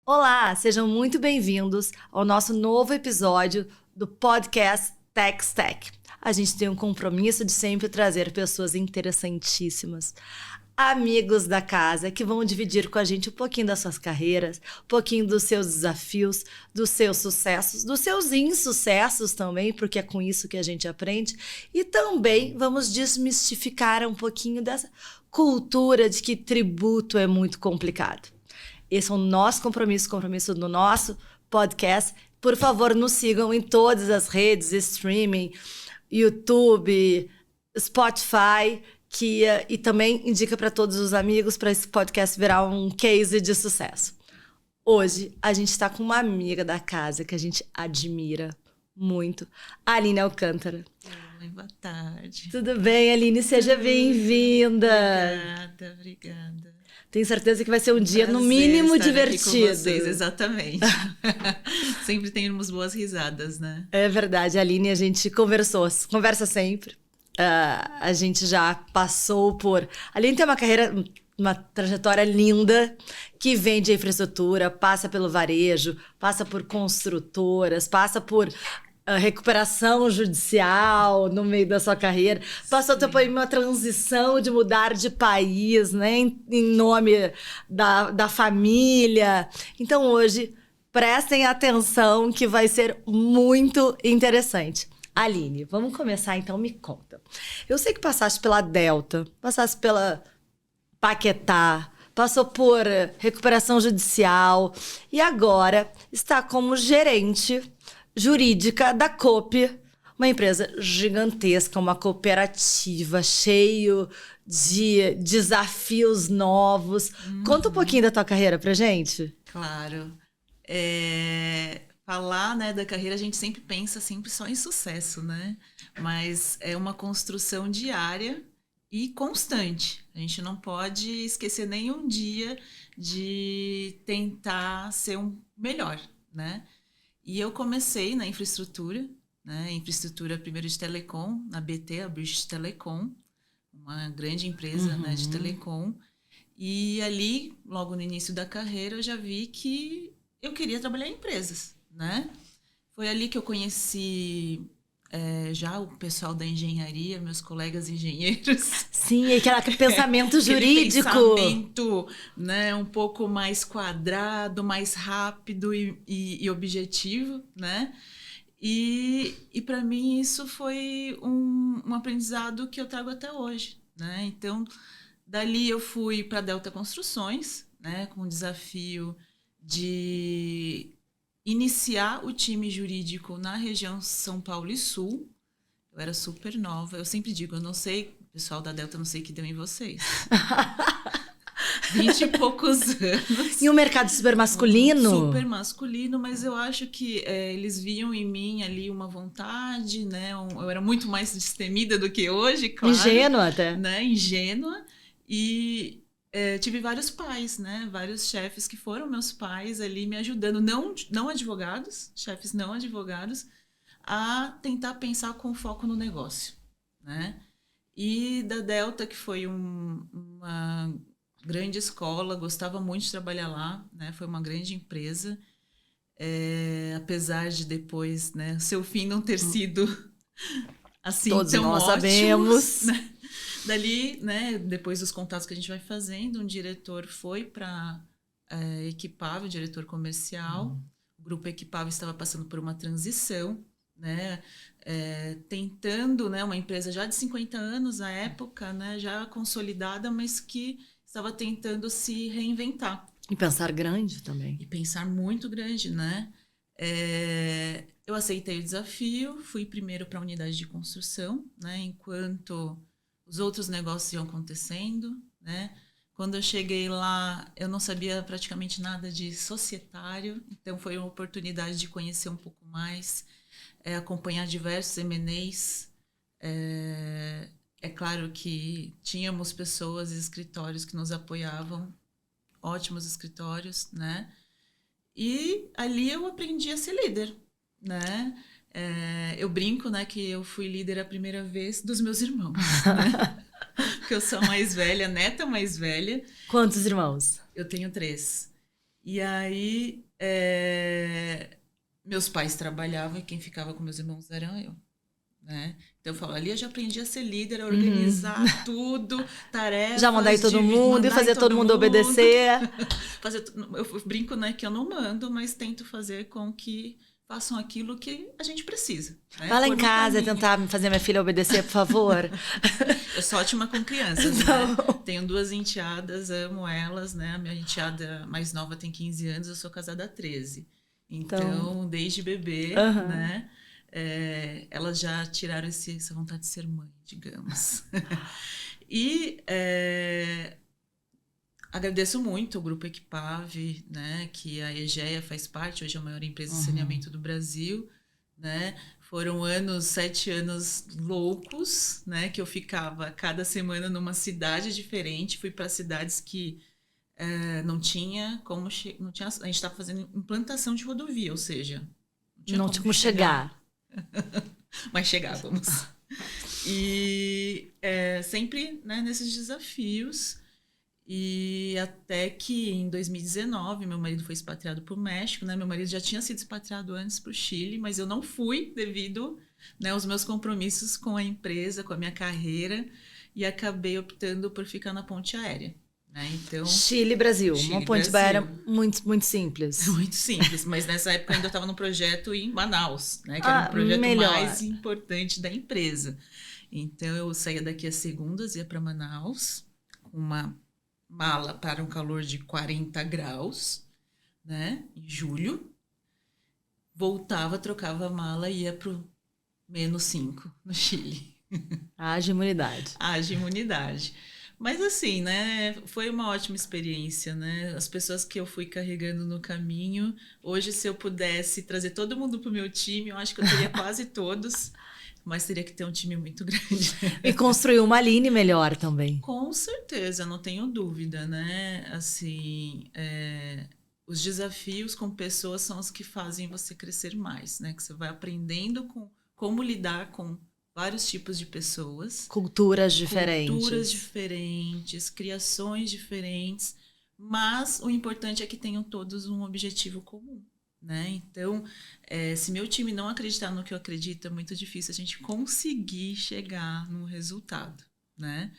Olá, sejam muito bem-vindos ao nosso novo episódio do podcast TechStack. A gente tem um compromisso de sempre trazer pessoas interessantíssimas, amigos da casa, que vão dividir com a gente um pouquinho das suas carreiras, um pouquinho dos seus desafios, dos seus sucessos, dos seus insucessos também, porque é com isso que a gente aprende. E também vamos desmistificar um pouquinho dessa cultura de que tributo é muito complicado. Esse é o nosso compromisso do nosso podcast. Por favor, nos sigam em todas as redes, streaming, YouTube, Spotify, e também indica para todos os amigos para esse podcast virar um case de sucesso. Hoje, a gente está com uma amiga da casa que a gente admira muito, a Aline Alcântara. Oi, boa tarde. Tudo bem, Aline? Seja bem-vinda. Obrigada. Tenho certeza que vai ser um dia, no mínimo, divertido. Aqui com vocês, exatamente. Sempre temos boas risadas, né? É verdade, a Aline, a gente conversa sempre. A gente já passou por... A Aline tem uma trajetória linda, que vem de infraestrutura, passa pelo varejo, passa por construtoras, passa por... recuperação judicial no meio da sua carreira. Passou também uma transição de mudar de país, né? Em nome da família. Então, hoje, prestem atenção que vai ser muito interessante. Aline, vamos começar então, me conta. Eu sei que passaste pela Delta, passaste pela Paquetá, passou por recuperação judicial e agora está como gerente jurídica da Coop, uma empresa gigantesca, uma cooperativa, cheio de desafios novos. Conta um pouquinho da tua carreira pra gente. Claro. Falar, né, da carreira, a gente sempre pensa só em sucesso, né? Mas é uma construção diária e constante. A gente não pode esquecer nenhum dia de tentar ser um melhor, né? E eu comecei na infraestrutura, né? Infraestrutura primeiro de telecom, na BT, a British Telecom, uma grande empresa, né, de telecom. E ali, logo no início da carreira, eu já vi que eu queria trabalhar em empresas, né? Foi ali que eu conheci já o pessoal da engenharia, meus colegas engenheiros. Sim, aquele pensamento jurídico. Pensamento, né, um pouco mais quadrado, mais rápido e objetivo, né? E para mim isso foi um aprendizado que eu trago até hoje, né? Então, dali eu fui para a Delta Construções, né, com o desafio de iniciar o time jurídico na região São Paulo e Sul. Eu era super nova. Eu sempre digo, eu não sei, pessoal da Delta, não sei o que deu em vocês. 20 e poucos anos. E um mercado super masculino? Super masculino, mas eu acho que eles viam em mim ali uma vontade, né? Eu era muito mais destemida do que hoje, claro. Ingênua até. Né? Ingênua. E tive vários pais, né? Vários chefes que foram meus pais ali me ajudando, não advogados, chefes não advogados, a tentar pensar com foco no negócio, né? E da Delta, que foi uma grande escola, gostava muito de trabalhar lá, né? Foi uma grande empresa, apesar de depois, né, seu fim não ter sido assim todos tão nós ótimos, sabemos. né? Dali, né, depois dos contatos que a gente vai fazendo, um diretor foi para Equipável, diretor comercial. O grupo Equipável estava passando por uma transição, né, tentando, né, uma empresa já de 50 anos à época, né, já consolidada, mas que estava tentando se reinventar. E pensar grande também. E pensar muito grande, né? Eu aceitei o desafio, fui primeiro para a unidade de construção, né, enquanto os outros negócios iam acontecendo, né? Quando eu cheguei lá, eu não sabia praticamente nada de societário, então foi uma oportunidade de conhecer um pouco mais, acompanhar diversos M&As. É claro que tínhamos pessoas e escritórios que nos apoiavam, ótimos escritórios, né? E ali eu aprendi a ser líder, né? Eu brinco, né, que eu fui líder a primeira vez dos meus irmãos, né? Porque eu sou a mais velha, neta mais velha. Quantos irmãos? Eu tenho 3. E aí, meus pais trabalhavam e quem ficava com meus irmãos era eu, né? Então eu falo, ali eu já aprendi a ser líder, a organizar tudo, Já mandar em tarefas, todo mundo e mandar em fazer todo todo mundo mundo. obedecer. Eu brinco, né, que eu não mando, mas tento fazer com que façam aquilo que a gente precisa. Né? Vai lá em Pôr no casa e caminho. tentar fazer minha filha obedecer, por favor. Eu sou ótima com crianças, né? Não. Tenho 2 enteadas, amo elas, né? A minha enteada mais nova tem 15 anos, eu sou casada há 13. Então desde bebê, né? Elas já tiraram essa vontade de ser mãe, digamos. E agradeço muito o Grupo Equipave, né? Que a EGEA faz parte, hoje é a maior empresa de saneamento do Brasil, né? Foram 7 anos loucos, né? Que eu ficava cada semana numa cidade diferente. Fui para cidades que não tinha como... Não tinha, a gente estava fazendo implantação de rodovia, ou seja... Não tinha como chegar. Mas chegávamos. E sempre, né, nesses desafios... E até que em 2019, meu marido foi expatriado para o México, né? Meu marido já tinha sido expatriado antes para o Chile, mas eu não fui devido, né, aos meus compromissos com a empresa, com a minha carreira, e acabei optando por ficar na ponte aérea. Né? Então, Chile, Brasil. Chile, uma ponte aérea muito, muito simples. Muito simples, mas nessa época eu ainda estava no projeto em Manaus, né? Que era o projeto mais importante da empresa. Então eu saía daqui às segundas, ia para Manaus, com uma mala para um calor de 40 graus, né? Em julho. Voltava, trocava a mala e ia pro -5 no Chile. Haja imunidade. Haja imunidade. Mas assim, né? Foi uma ótima experiência, né? As pessoas que eu fui carregando no caminho. Hoje, se eu pudesse trazer todo mundo pro meu time, eu acho que eu teria quase todos. Mas teria que ter um time muito grande. E construir uma Aline melhor também. Com certeza, não tenho dúvida, né? Assim, os desafios com pessoas são os que fazem você crescer mais, né? Que você vai aprendendo com como lidar com vários tipos de pessoas. Culturas diferentes. Culturas diferentes, criações diferentes. Mas o importante é que tenham todos um objetivo comum. Né? Então, se meu time não acreditar no que eu acredito, é muito difícil a gente conseguir chegar num resultado, né?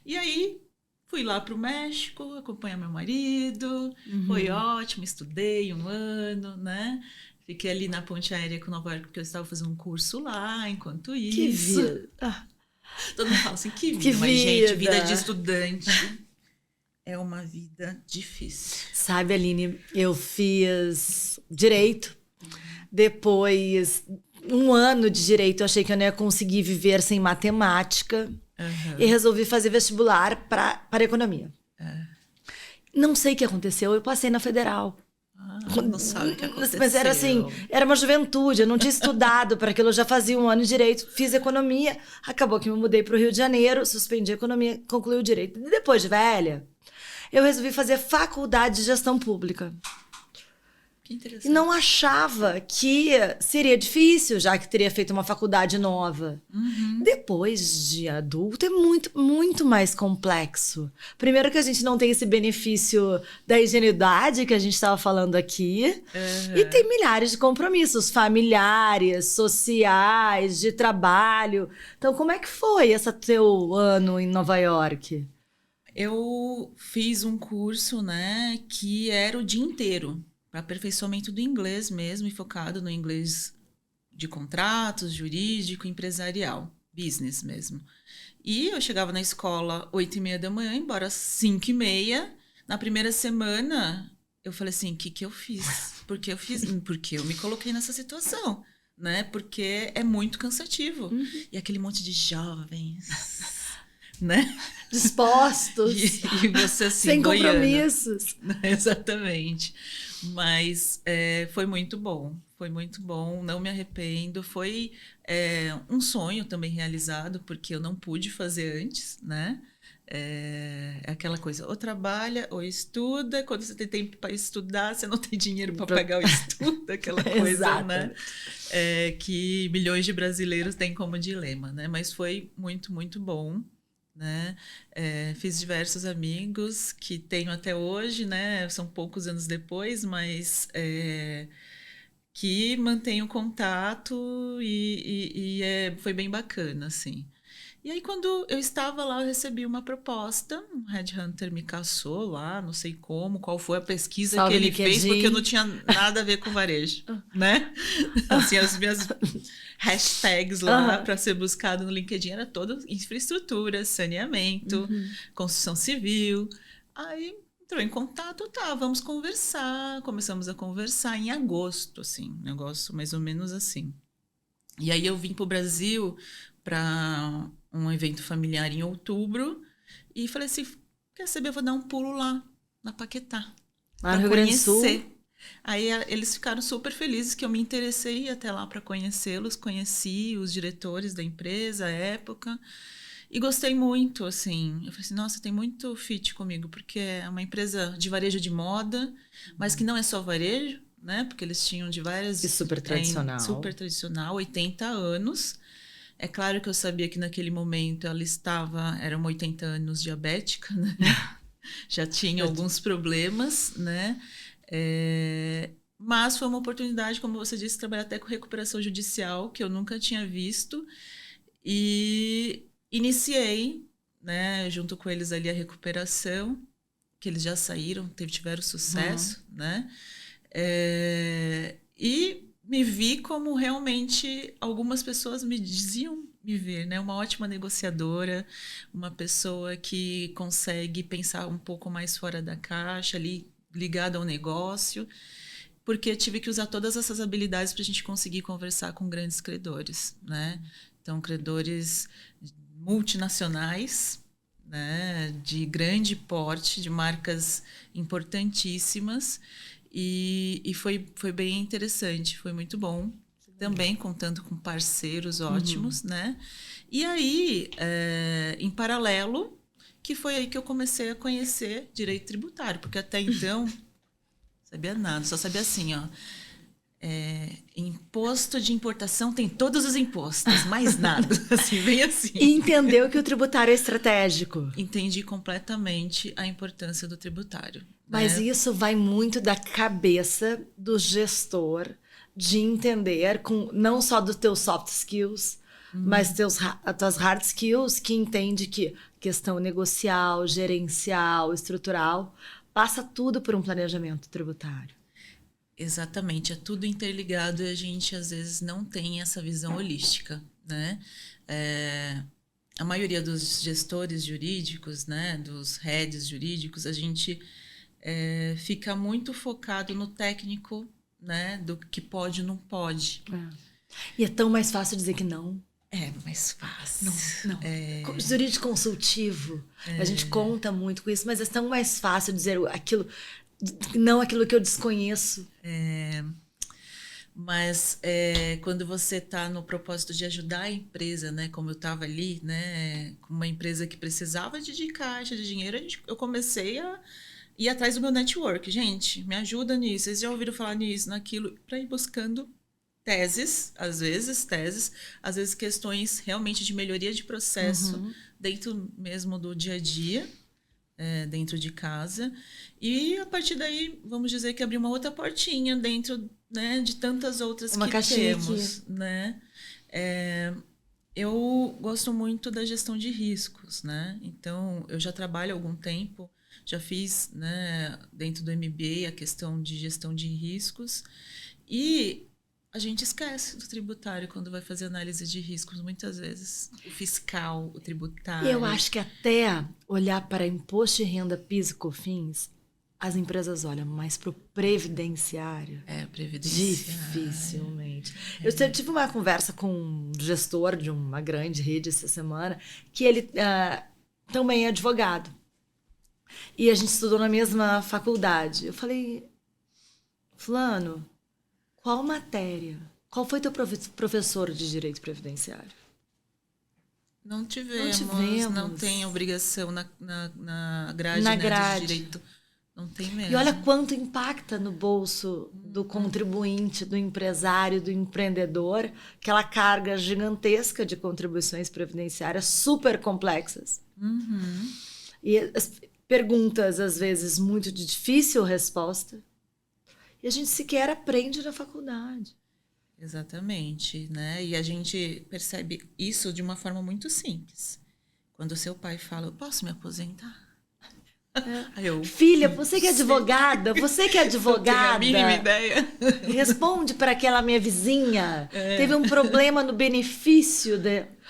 E aí, fui lá para o México, acompanhar meu marido, foi ótimo, estudei 1 ano, né? Fiquei ali na ponte aérea com Nova York, porque eu estava fazendo um curso lá, enquanto isso. Que vida! Todo mundo fala assim, que vida, mas gente, vida de estudante... É uma vida difícil. Sabe, Aline, eu fiz direito. Depois, 1 ano de direito, eu achei que eu não ia conseguir viver sem matemática. E resolvi fazer vestibular para economia. Não sei o que aconteceu, eu passei na federal. Não sabe o que aconteceu. Mas era assim, era uma juventude, eu não tinha estudado para aquilo, eu já fazia 1 ano de direito, fiz economia, acabou que me mudei para o Rio de Janeiro, suspendi a economia, concluí o direito. E depois de velha, eu resolvi fazer faculdade de gestão pública. Que interessante. E não achava que seria difícil, já que teria feito uma faculdade nova. Depois de adulto é muito, muito mais complexo. Primeiro que a gente não tem esse benefício da ingenuidade que a gente estava falando aqui. E tem milhares de compromissos familiares, sociais, de trabalho. Então, como é que foi esse teu ano em Nova York? Eu fiz um curso, né, que era o dia inteiro, para aperfeiçoamento do inglês mesmo, e focado no inglês de contratos, jurídico, empresarial, business mesmo. E eu chegava na escola 8h30 da manhã, embora às 5h30. Na primeira semana, eu falei assim, o que eu fiz? Porque eu me coloquei nessa situação, né? Porque é muito cansativo. E aquele monte de jovens... né? Dispostos. E você assim, sem boiando. compromissos. Exatamente. Mas foi muito bom. Foi muito bom, não me arrependo. Foi um sonho também realizado, porque eu não pude fazer antes, né? É aquela coisa, ou trabalha ou estuda. Quando você tem tempo para estudar, você não tem dinheiro para pagar o estudo, aquela coisa, né? Que milhões de brasileiros têm como dilema, né? Mas foi muito, muito bom. né? Fiz diversos amigos que tenho até hoje, né? São poucos anos depois, mas que mantenho contato foi bem bacana, assim. E aí, quando eu estava lá, eu recebi uma proposta, um headhunter me caçou lá, não sei como, qual foi a pesquisa que Salve, ele fez, porque eu não LinkedIn. tinha nada a ver com varejo, né? Assim, as minhas hashtags lá para ser buscado no LinkedIn era toda infraestrutura, saneamento, construção civil. Aí entrou em contato, tá, vamos conversar. Começamos a conversar em agosto, assim, negócio mais ou menos assim. E aí eu vim para o Brasil para um evento familiar em outubro e falei assim, quer saber, eu vou dar um pulo lá, na Paquetá, Lá para no Rio Grande do Sul. conhecer. Aí eles ficaram super felizes que eu me interessei até lá para conhecê-los, conheci os diretores da empresa à época e gostei muito, assim. Eu falei assim, nossa, tem muito fit comigo, porque é uma empresa de varejo de moda, mas que não é só varejo, né? Porque eles tinham de várias... E super tradicional. Super tradicional, 80 anos. É claro que eu sabia que naquele momento ela eram 80 anos diabética, né? Já tinha alguns problemas, né? Mas foi uma oportunidade, como você disse, trabalhar até com recuperação judicial, que eu nunca tinha visto. E iniciei, né, junto com eles ali a recuperação, que eles já saíram, tiveram sucesso, né? E me vi como realmente algumas pessoas me diziam me ver, né? Uma ótima negociadora, uma pessoa que consegue pensar um pouco mais fora da caixa, ali ligada ao negócio, porque tive que usar todas essas habilidades para a gente conseguir conversar com grandes credores, né? Então, credores multinacionais, né? De grande porte, de marcas importantíssimas, e foi bem interessante, foi muito bom. Também contando com parceiros ótimos, né? E aí, em paralelo, que foi aí que eu comecei a conhecer direito tributário, porque até então sabia nada, só sabia assim, ó. Imposto de importação tem todos os impostos, mais nada, assim, bem assim. E entendeu que o tributário é estratégico. Entendi completamente a importância do tributário. Mas né? isso vai muito da cabeça do gestor de entender, não só dos teus soft skills, mas as tuas hard skills, que entende que questão negocial, gerencial, estrutural, passa tudo por um planejamento tributário. Exatamente, é tudo interligado e a gente às vezes não tem essa visão holística, né? A maioria dos gestores jurídicos, né, dos heads jurídicos, a gente fica muito focado no técnico, né, do que pode e não pode. E é tão mais fácil dizer que não. É mais fácil. Não. Jurídico consultivo, a gente conta muito com isso, mas é tão mais fácil dizer aquilo que eu desconheço. Mas quando você está no propósito de ajudar a empresa, né, como eu estava ali, né, com uma empresa que precisava de caixa, de dinheiro, eu comecei a ir atrás do meu network. Gente, me ajuda nisso. Vocês já ouviram falar nisso, naquilo, para ir buscando teses, às vezes questões realmente de melhoria de processo dentro mesmo do dia a dia, dentro de casa. E a partir daí, vamos dizer que abriu uma outra portinha dentro, né, de tantas outras uma que temos, né? Eu gosto muito da gestão de riscos, né? Então, eu já trabalho há algum tempo, já fiz, né, dentro do MBA a questão de gestão de riscos, e a gente esquece do tributário quando vai fazer análise de riscos, muitas vezes. O fiscal, o tributário. Eu acho que até olhar para imposto de renda, PIS e COFINS, as empresas olham, mas para o previdenciário... previdenciário. Dificilmente. Eu tive uma conversa com um gestor de uma grande rede essa semana, que ele também é advogado. E a gente estudou na mesma faculdade. Eu falei, fulano, qual matéria? Qual foi teu professor de direito previdenciário? Não tivemos. Não tem obrigação na grade, na né, grade. de direito Não tem mesmo. E olha quanto impacta no bolso do contribuinte, do empresário, do empreendedor, aquela carga gigantesca de contribuições previdenciárias super complexas. E as perguntas, às vezes, muito de difícil resposta. E a gente sequer aprende na faculdade. Exatamente, né? E a gente percebe isso de uma forma muito simples. Quando o seu pai fala, eu posso me aposentar? Aí eu, filha, você que é advogada, não tenho a mínima ideia. responde para aquela minha vizinha. Teve um problema no benefício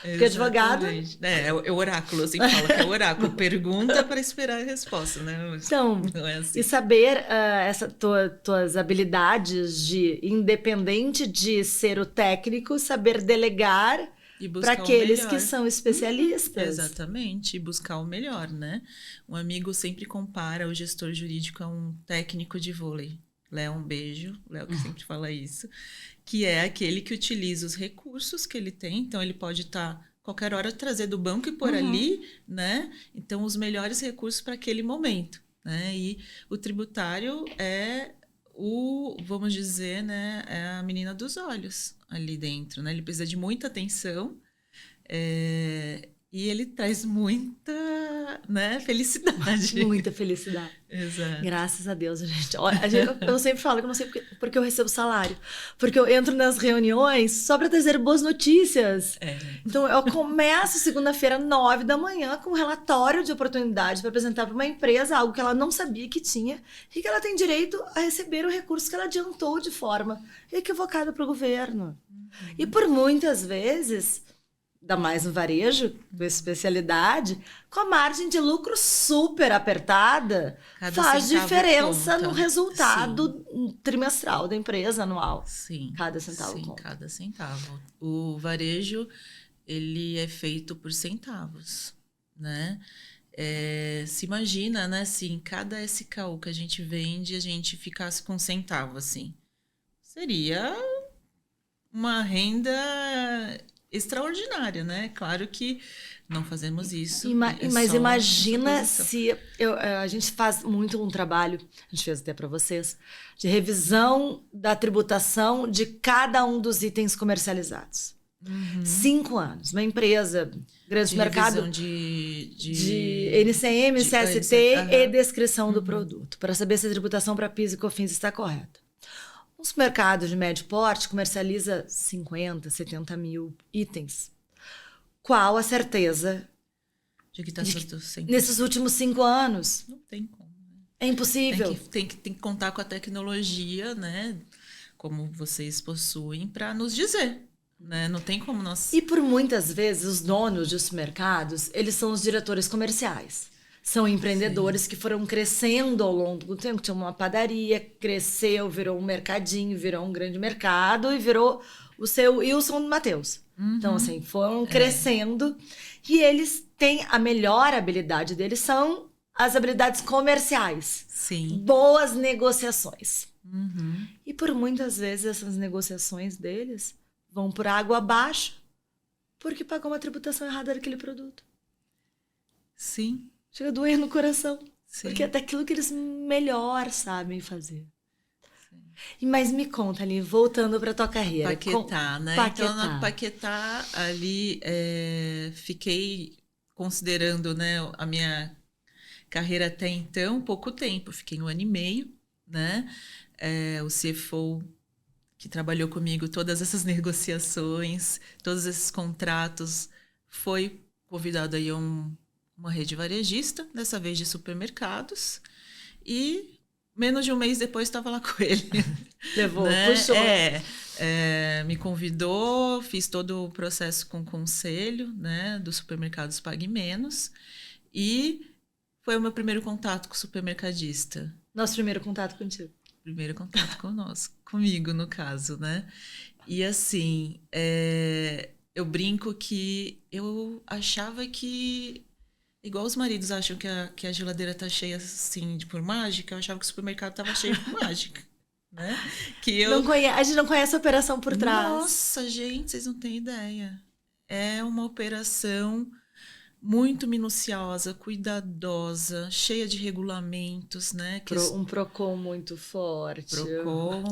porque advogado. É o oráculo, assim fala que é o oráculo. Pergunta para esperar a resposta, né? Então, não é assim. E saber essas tuas habilidades de, independente de ser o técnico, saber delegar para aqueles que são especialistas. Exatamente, e buscar o melhor, né? Um amigo sempre compara o gestor jurídico a um técnico de vôlei. Léo, um beijo. Léo que sempre fala isso. Que é aquele que utiliza os recursos que ele tem. Então, ele pode estar qualquer hora trazer do banco e pôr ali, né? Então, os melhores recursos para aquele momento, né? E o tributário é vamos dizer, né? É a menina dos olhos ali dentro, né? Ele precisa de muita atenção e ele traz muita, né, felicidade. Muita felicidade. Exato. Graças a Deus, gente. Eu sempre falo que eu não sei porque eu recebo salário. Porque eu entro nas reuniões só para trazer boas notícias. Então, eu começo segunda-feira, 9 da manhã, com um relatório de oportunidade para apresentar para uma empresa algo que ela não sabia que tinha e que ela tem direito a receber o recurso que ela adiantou de forma equivocada para o governo. E por muitas vezes, ainda mais no varejo, com especialidade, com a margem de lucro super apertada, faz diferença no resultado trimestral da empresa, anual. Sim. Cada centavo conta. Cada centavo. O varejo, ele é feito por centavos, né? Se imagina, né, se em cada SKU que a gente vende, a gente ficasse com um centavo, assim. Seria uma renda extraordinária, né? Claro que não fazemos isso. Mas imagina se... a gente faz muito um trabalho, a gente fez até para vocês, de revisão da tributação de cada um dos itens comercializados. 5 anos. Uma empresa, grande mercado... De NCM, CST e descrição do produto, para saber se a tributação para PIS e COFINS está correta. Os mercados de médio porte comercializa 50, 70 mil itens. Qual a certeza de que está tudo sempre... nesses últimos 5 anos? Não tem como. Né? É impossível. Tem que contar com a tecnologia, né? Como vocês possuem, para nos dizer. Né? Não tem como nós... E por muitas vezes, os donos de supermercados, eles são os diretores comerciais. São empreendedores que foram crescendo ao longo do tempo. Tinha uma padaria, cresceu, virou um mercadinho, virou um grande mercado e virou o seu Wilson Mateus. Então, assim, foram crescendo. E eles têm a melhor habilidade deles, são as habilidades comerciais. Sim. Boas negociações. E por muitas vezes essas negociações deles vão por água abaixo porque pagou uma tributação errada daquele produto. Sim. Chega a doer no coração. Sim. Porque é daquilo que eles melhor sabem fazer. Sim. Mas me conta ali, voltando para tua carreira. Paquetá, né? Então, na Paquetá, ali, fiquei considerando, né, a minha carreira até então, pouco tempo. Fiquei 1 ano e meio, né? O CFO, que trabalhou comigo todas essas negociações, todos esses contratos, foi convidado aí a uma rede varejista, dessa vez de supermercados, e menos de um mês depois estava lá com ele. Levou, né? Puxou. Me convidou, fiz todo o processo com o conselho, né, dos supermercados Pague Menos, e foi o meu primeiro contato com o supermercadista. Nosso primeiro contato contigo. Primeiro contato comigo, no caso, né? E assim, eu brinco que eu achava que... Igual os maridos acham que a geladeira tá cheia assim por mágica, eu achava que o supermercado tava cheio por mágica, né? A gente não conhece a operação por trás. Nossa, gente, vocês não têm ideia. É uma operação muito minuciosa, cuidadosa, cheia de regulamentos, né? Um Procon muito forte. Procon.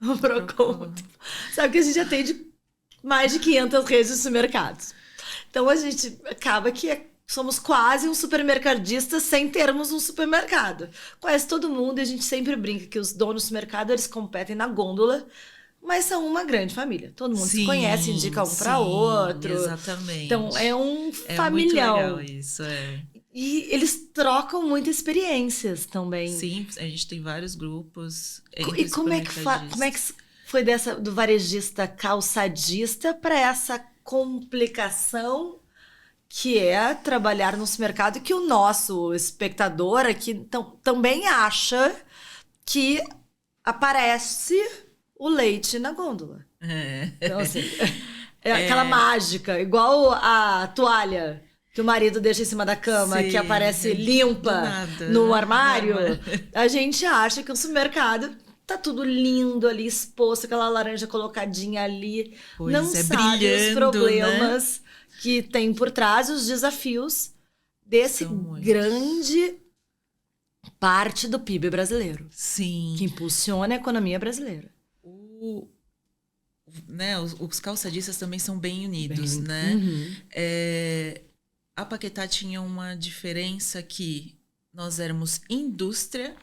Um Procon. Sabe que a gente atende mais de 500 redes de supermercados. Então a gente acaba que somos quase um supermercadista sem termos um supermercado. Conhece todo mundo e a gente sempre brinca que os donos do supermercado eles competem na gôndola, mas são uma grande família. Todo mundo se conhece, indica um para outro. Exatamente. Então é um familhão. É muito legal isso, E eles trocam muitas experiências também. Sim, a gente tem vários grupos. E como é que foi do varejista calçadista para essa complicação que é trabalhar no supermercado, que o nosso espectador aqui também acha que aparece o leite na gôndola. Então, assim, aquela mágica, igual a toalha que o marido deixa em cima da cama, que aparece limpa no armário. A gente acha que o supermercado tá tudo lindo ali, exposto, aquela laranja colocadinha ali. Não sabe os problemas, né, que tem por trás, os desafios desse grande parte do PIB brasileiro. Sim. Que impulsiona a economia brasileira. Os calçadistas também são bem unidos, né? A Paquetá tinha uma diferença que nós éramos indústria,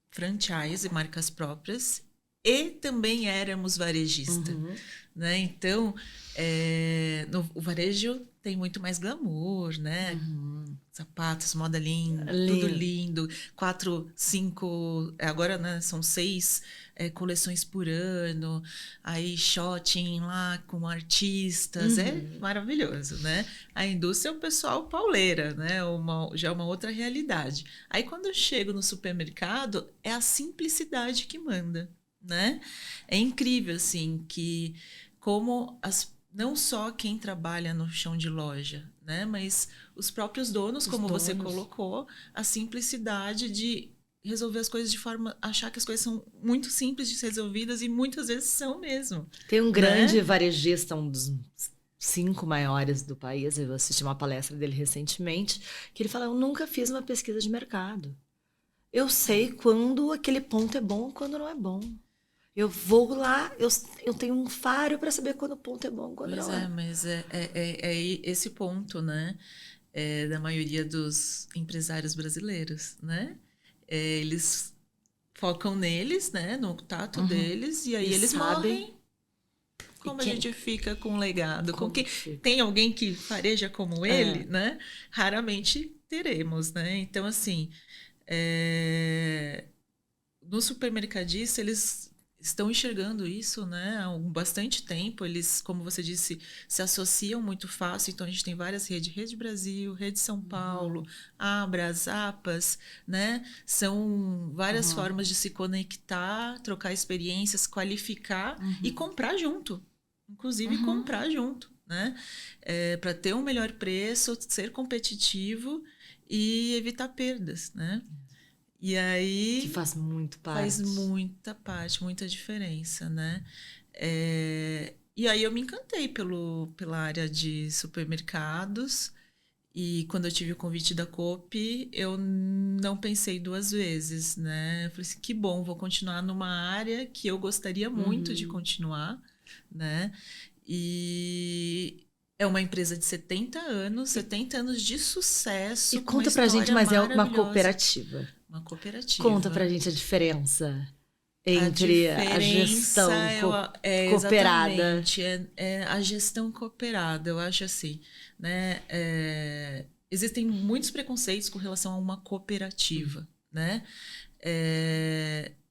franchise e marcas próprias, e também éramos varejista, né? Então, o varejo tem muito mais glamour, né? Sapatos, moda linda, tudo lindo. 4, 5, agora, né, são 6 coleções por ano. Aí, shopping lá com artistas, é maravilhoso, né? A indústria é o pessoal pauleira, né? Já é uma outra realidade. Aí, quando eu chego no supermercado, é a simplicidade que manda, né? É incrível, assim, que como não só quem trabalha no chão de loja, né, mas os próprios donos, você colocou, a simplicidade de resolver as coisas de forma, achar que as coisas são muito simples de ser resolvidas e muitas vezes são mesmo. Tem um grande varejista, um dos 5 maiores do país, eu assisti uma palestra dele recentemente, que ele fala, eu nunca fiz uma pesquisa de mercado. Eu sei quando aquele ponto é bom, quando não é bom. Eu vou lá, eu tenho um faro para saber quando o ponto é bom, quando não é. Mas é esse ponto, né? Da maioria dos empresários brasileiros, né? Eles focam neles, né? No tato deles, e aí eles morrem. Como a gente fica com o legado? Tem alguém que fareja como ele, né? Raramente teremos, né? Então, assim, no supermercadista, eles estão enxergando isso, né, há bastante tempo. Eles, como você disse, se associam muito fácil. Então, a gente tem várias redes. Rede Brasil, Rede São Paulo, Abras, APAS, né? São várias formas de se conectar, trocar experiências, qualificar e comprar junto. Inclusive, comprar junto, né? Para ter um melhor preço, ser competitivo e evitar perdas, né? E aí... Que faz muito parte. Faz muita parte, muita diferença, né? E aí eu me encantei pela área de supermercados. E quando eu tive o convite da Coop, eu não pensei 2 vezes, né? Eu falei assim, que bom, vou continuar numa área que eu gostaria muito de continuar, né? E... é uma empresa de 70 anos de sucesso. E conta pra gente, mas é uma cooperativa. Uma cooperativa. Conta pra gente a diferença entre a gestão cooperada. Exatamente, a gestão cooperada, eu acho assim, né? Existem muitos preconceitos com relação a uma cooperativa, né?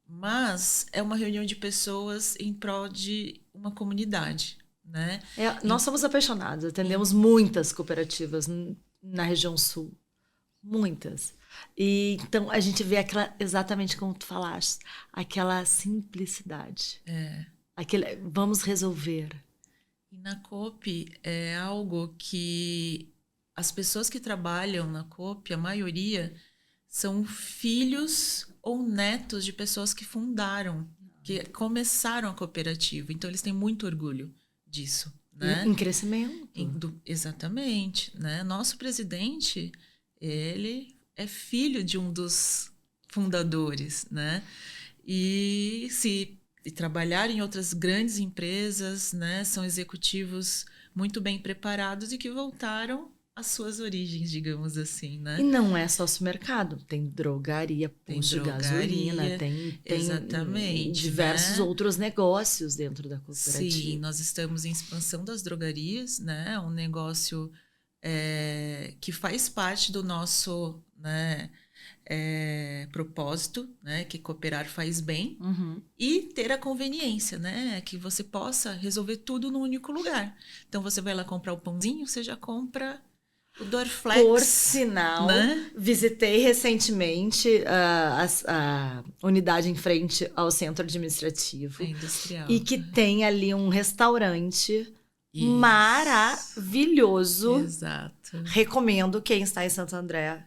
Mas é uma reunião de pessoas em prol de uma comunidade, né? Nós somos apaixonados, atendemos muitas cooperativas na região sul, muitas. E então a gente vê exatamente como tu falaste, aquela simplicidade. Vamos resolver. E na Coop é algo que as pessoas que trabalham na Coop, a maioria, são filhos ou netos de pessoas que fundaram, que começaram a cooperativa. Então eles têm muito orgulho disso, né? Em crescimento. Exatamente, né? Nosso presidente, ele é filho de um dos fundadores, né? E trabalhar em outras grandes empresas, né? São executivos muito bem preparados e que voltaram às suas origens, digamos assim, né? E não é só supermercado, tem drogaria, posto de gasolina, tem exatamente, diversos né? outros negócios dentro da cooperativa. Sim, nós estamos em expansão das drogarias, né? Um negócio que faz parte do nosso, né, propósito, né? Que cooperar faz bem. E ter a conveniência, né? Que você possa resolver tudo num único lugar. Então, você vai lá comprar o pãozinho, você já compra o Dorflex. Por sinal, né? visitei recentemente a unidade em frente ao centro administrativo. Industrial. E que tem ali um restaurante maravilhoso. Exato. Recomendo quem está em Santo André.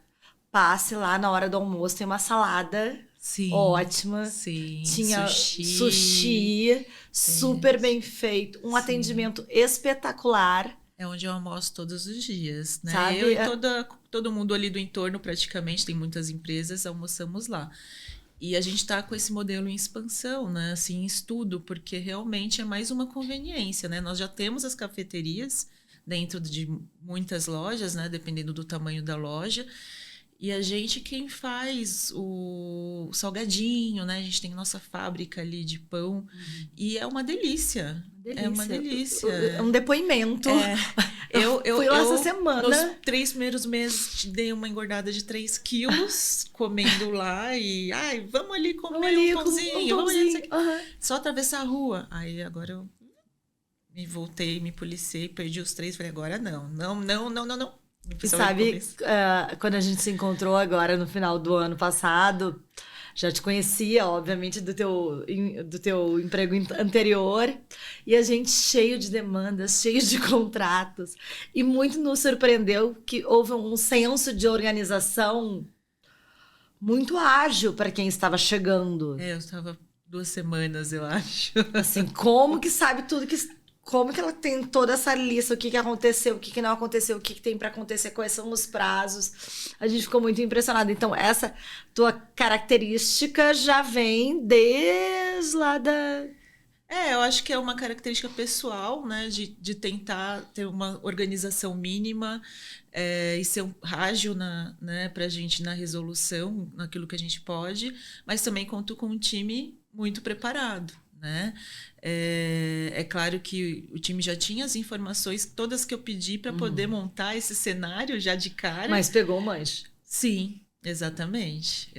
Passe lá na hora do almoço, tem uma salada ótima. Sim, tinha sushi super bem feito, um atendimento espetacular. É onde eu almoço todos os dias, né? Sabe? Eu e todo mundo ali do entorno, praticamente, tem muitas empresas, almoçamos lá. E a gente está com esse modelo em expansão, né? Assim, em estudo, porque realmente é mais uma conveniência, né? Nós já temos as cafeterias dentro de muitas lojas, né? Dependendo do tamanho da loja. E a gente quem faz o salgadinho, né? A gente tem nossa fábrica ali de pão. E é uma delícia. É uma delícia. É um depoimento. Eu fui lá essa semana. Nos 3 primeiros meses, dei uma engordada de 3 quilos comendo lá. E, vamos ali comer um pãozinho. Vamos ali, só atravessar a rua. Aí agora eu me voltei, me policiei, perdi os 3. Falei, agora não. E sabe, quando a gente se encontrou agora no final do ano passado, já te conhecia, obviamente, do teu emprego anterior, e a gente cheio de demandas, cheio de contratos, e muito nos surpreendeu que houve um senso de organização muito ágil para quem estava chegando. Eu estava 2 semanas, eu acho. Assim, como que sabe tudo como que ela tem toda essa lista, o que aconteceu, o que não aconteceu, o que tem para acontecer, quais são os prazos. A gente ficou muito impressionada. Então, essa tua característica já vem desde lá da... Eu acho que é uma característica pessoal, né? De tentar ter uma organização mínima e ser ágil né, para a gente na resolução, naquilo que a gente pode, mas também conto com um time muito preparado. Né? É claro que o time já tinha as informações todas que eu pedi para poder montar esse cenário já de cara. Mas pegou mais. Sim, exatamente.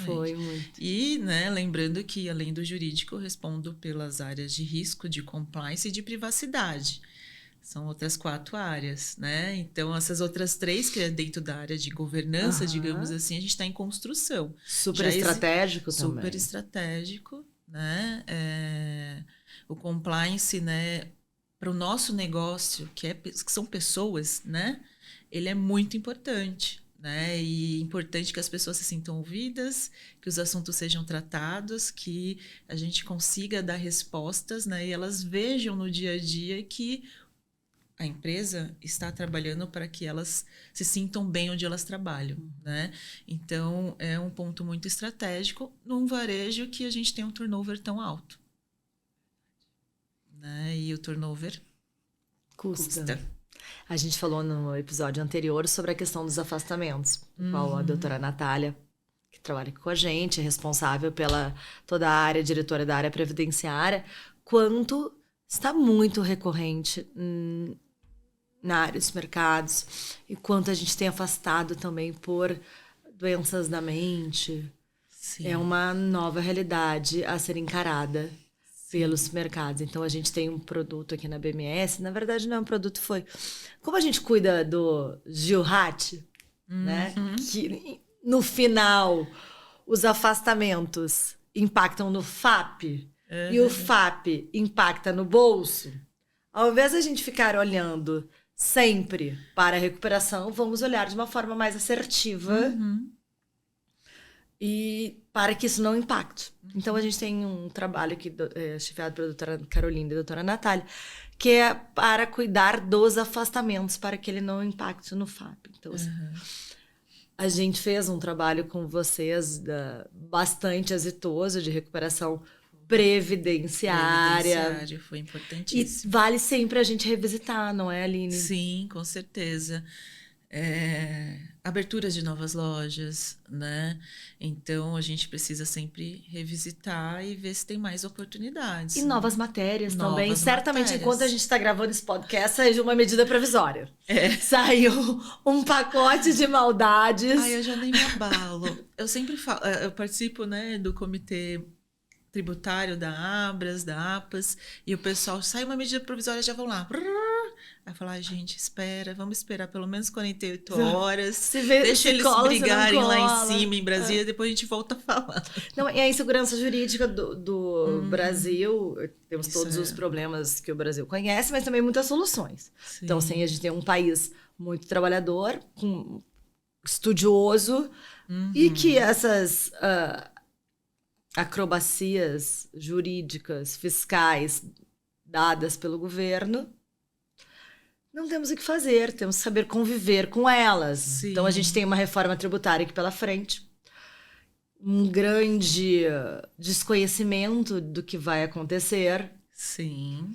Foi muito. E, né, lembrando que, além do jurídico, eu respondo pelas áreas de risco, de compliance e de privacidade. São outras 4 áreas, né? Então, essas outras 3, que é dentro da área de governança, digamos assim, a gente está em construção. Super estratégico também. Super estratégico, né? O compliance, né, para o nosso negócio, que são pessoas, né? Ele é muito importante, né? E importante que as pessoas se sintam ouvidas, que os assuntos sejam tratados, que a gente consiga dar respostas, né? E elas vejam no dia a dia que a empresa está trabalhando para que elas se sintam bem onde elas trabalham, né? Então, é um ponto muito estratégico num varejo que a gente tem um turnover tão alto. Né? E o turnover custa. A gente falou no episódio anterior sobre a questão dos afastamentos, qual a doutora Natália, que trabalha aqui com a gente, é responsável pela toda a área, diretora da área previdenciária, quanto está muito recorrente na área dos mercados e quanto a gente tem afastado também por doenças da mente. Sim. É uma nova realidade a ser encarada pelos mercados. Então, a gente tem um produto aqui na BMS, na verdade não é um produto, como a gente cuida do Gilhat, né? Que no final os afastamentos impactam no FAP e o FAP impacta no bolso. Ao invés de a gente ficar olhando sempre para a recuperação, vamos olhar de uma forma mais assertiva e para que isso não impacte. Então, a gente tem um trabalho aqui, chefiado pela doutora Carolina e doutora Natália, que é para cuidar dos afastamentos, para que ele não impacte no FAP. Então, a gente fez um trabalho com vocês bastante exitoso de recuperação previdenciária. Foi importantíssimo. E vale sempre a gente revisitar, não é, Aline? Sim, com certeza. Aberturas de novas lojas, né? Então, a gente precisa sempre revisitar e ver se tem mais oportunidades. E novas matérias Novas também. Certamente, matérias. enquanto a gente está gravando esse podcast, seja uma medida provisória. Saiu um pacote de maldades. Ai, eu já nem me abalo. Eu sempre falo, eu participo, né, do comitê tributário da Abras, da APAS, e o pessoal sai uma medida provisória, já vão lá. Aí falar, gente, vamos esperar pelo menos 48 horas. Deixa eles brigarem lá em cima, em Brasília, depois a gente volta a falar. Não, e a insegurança jurídica do Brasil, temos todos os problemas que o Brasil conhece, mas também muitas soluções. Sim. Então, assim, a gente tem um país muito trabalhador, estudioso, e que essas acrobacias jurídicas, fiscais, dadas pelo governo, não temos o que fazer, temos que saber conviver com elas. Sim. Então, a gente tem uma reforma tributária aqui pela frente, um grande desconhecimento do que vai acontecer. Sim.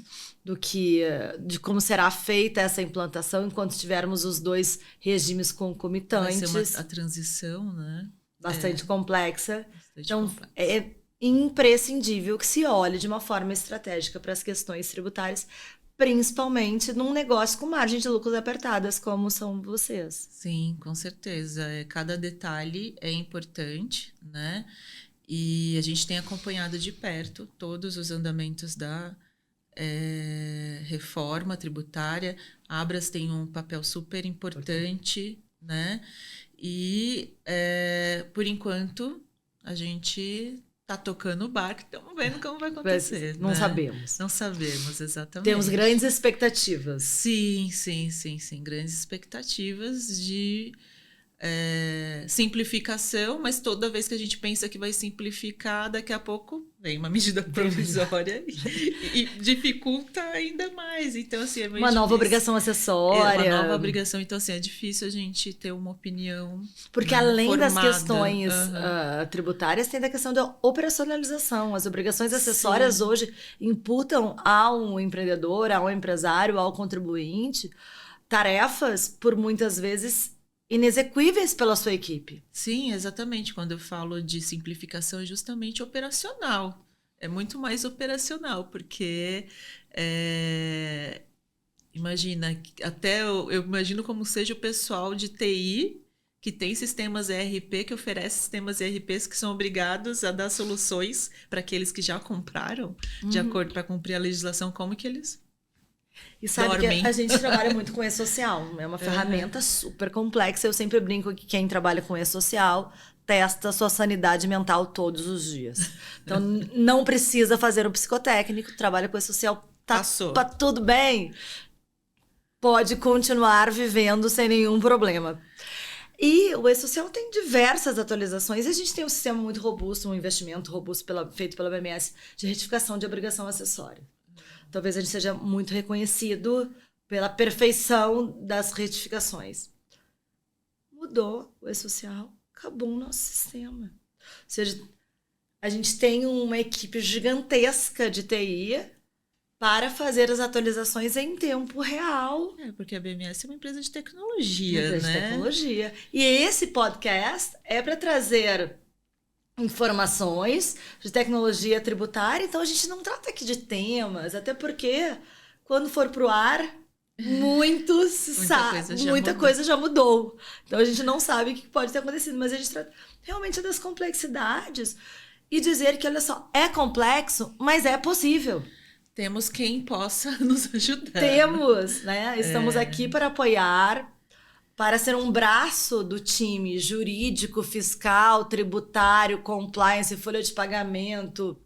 De como será feita essa implantação enquanto tivermos os dois regimes concomitantes. Vai ser a transição, né? Bastante complexa. Então, é imprescindível que se olhe de uma forma estratégica para as questões tributárias, principalmente num negócio com margem de lucros apertadas, como são vocês. Sim, com certeza. Cada detalhe é importante, né? E a gente tem acompanhado de perto todos os andamentos da reforma tributária. A Abras tem um papel super importante, né? E, por enquanto, a gente está tocando o barco, estamos vendo como vai acontecer. Não sabemos. Não sabemos, exatamente. Temos grandes expectativas. Sim. Grandes expectativas de simplificação, mas toda vez que a gente pensa que vai simplificar, daqui a pouco vem uma medida provisória e dificulta ainda mais. Então, assim, é meio uma nova obrigação acessória. Uma nova obrigação. Então, assim, é difícil a gente ter uma opinião porque além formada. Das questões tributárias, tem a questão da operacionalização. As obrigações acessórias Sim. hoje imputam ao empreendedor, ao empresário, ao contribuinte, tarefas, por muitas vezes, inexequíveis pela sua equipe. Sim, exatamente. Quando eu falo de simplificação, é justamente operacional. É muito mais operacional, porque imagina, até eu imagino como seja o pessoal de TI que tem sistemas ERP, que oferece sistemas ERPs que são obrigados a dar soluções para aqueles que já compraram, de acordo para cumprir a legislação, como que eles E sabe que a gente trabalha muito com e-social. É uma ferramenta super complexa. Eu sempre brinco que quem trabalha com e-social testa a sua sanidade mental todos os dias. Então, não precisa fazer um psicotécnico. Trabalha com e-social, tá tudo bem. Pode continuar vivendo sem nenhum problema. E o e-social tem diversas atualizações. E a gente tem um sistema muito robusto, um investimento robusto feito pela BMS de retificação de obrigação acessória. Talvez a gente seja muito reconhecido pela perfeição das retificações. Mudou o e-social, acabou o nosso sistema. Ou seja, a gente tem uma equipe gigantesca de TI para fazer as atualizações em tempo real. Porque a BMS é uma empresa de tecnologia, né? De tecnologia. E esse podcast é para trazer informações de tecnologia tributária, então a gente não trata aqui de temas, até porque quando for pro ar, muita coisa já mudou. Então a gente não sabe o que pode ter acontecido, mas a gente trata realmente das complexidades e dizer que, olha só, é complexo, mas é possível. Temos quem possa nos ajudar. Temos, né? Estamos aqui para apoiar, para ser um braço do time jurídico, fiscal, tributário, compliance, folha de pagamento,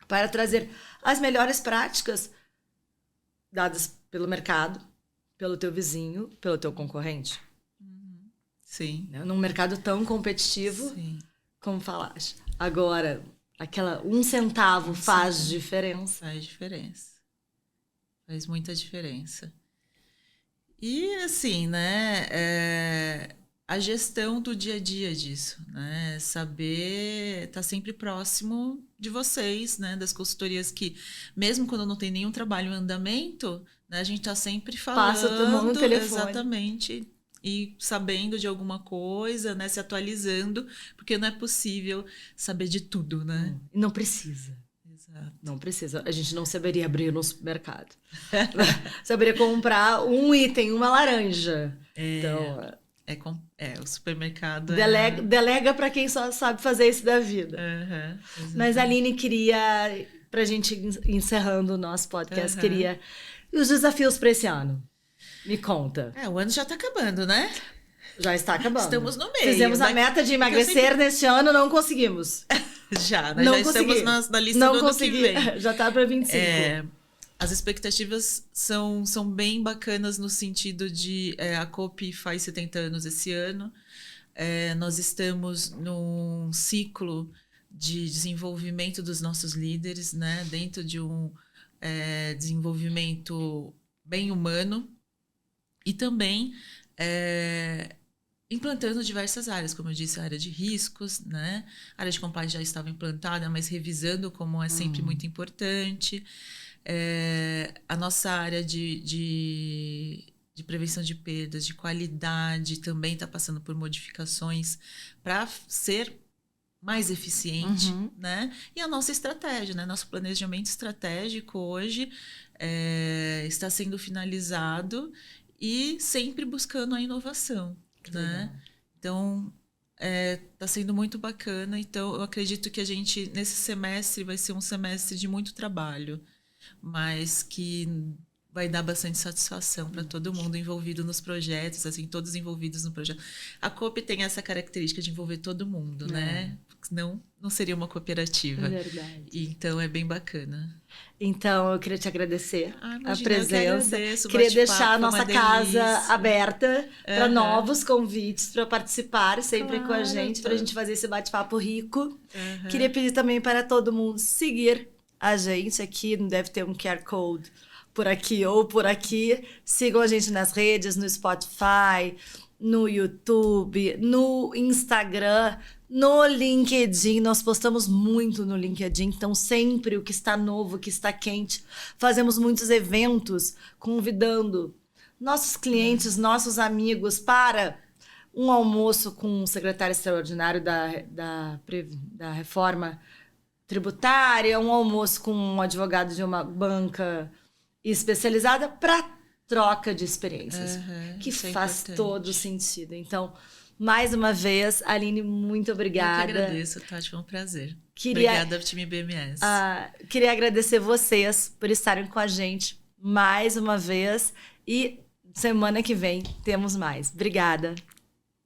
para trazer as melhores práticas dadas pelo mercado, pelo teu vizinho, pelo teu concorrente. Sim. Num mercado tão competitivo, Sim. como falaste, agora, aquela 1 centavo faz diferença. Faz diferença. Faz muita diferença. E, assim, né, a gestão do dia a dia disso, né, saber estar sempre próximo de vocês, né, das consultorias que, mesmo quando não tem nenhum trabalho em andamento, né, a gente está sempre falando. Passa todo mundo no telefone. Exatamente. E sabendo de alguma coisa, né, se atualizando, porque não é possível saber de tudo, né? Não precisa. Exato. Não precisa. A gente não saberia abrir no supermercado. Saberia comprar um item, uma laranja. Então, o supermercado delega para quem só sabe fazer isso da vida. Mas a Aline queria, pra gente encerrando o nosso podcast, queria os desafios para esse ano. Me conta. O ano já tá acabando, né? Já está acabando. Estamos no meio. Fizemos a meta de emagrecer neste ano, não conseguimos. Já, né? Já estamos na lista do ano que vem. Já tá para 25. As expectativas são bem bacanas no sentido de... a COP faz 70 anos esse ano. Nós estamos num ciclo de desenvolvimento dos nossos líderes, né? Dentro de um desenvolvimento bem humano. E também implantando diversas áreas, como eu disse, a área de riscos, né? A área de compliance já estava implantada, mas revisando, como é sempre muito importante. A nossa área de prevenção de perdas, de qualidade, também está passando por modificações para ser mais eficiente, né? E a nossa estratégia, né? Nosso planejamento estratégico hoje está sendo finalizado e sempre buscando a inovação, né? Então, está sendo muito bacana. Então, eu acredito que a gente, nesse semestre, vai ser um semestre de muito trabalho, mas que vai dar bastante satisfação para todo mundo envolvido nos projetos, assim, todos envolvidos no projeto. A COP tem essa característica de envolver todo mundo, né? Senão, não seria uma cooperativa. Verdade. Então, é bem bacana. Então, eu queria te agradecer a presença. Eu que agradeço, queria deixar a nossa casa aberta para novos convites para participar sempre com a gente, para a gente fazer esse bate-papo rico. Queria pedir também para todo mundo seguir a gente aqui, deve ter um QR Code por aqui ou por aqui. Sigam a gente nas redes, no Spotify, no YouTube, no Instagram, no LinkedIn. Nós postamos muito no LinkedIn, então sempre o que está novo, o que está quente. Fazemos muitos eventos convidando nossos clientes, nossos amigos para um almoço com o secretário extraordinário da reforma tributária, um almoço com um advogado de uma banca especializada para troca de experiências, que faz todo sentido. Então, mais uma vez, Aline, muito obrigada. Eu que agradeço, Tati, foi um prazer. Obrigada, time BMS. Queria agradecer vocês por estarem com a gente mais uma vez e semana que vem temos mais. Obrigada.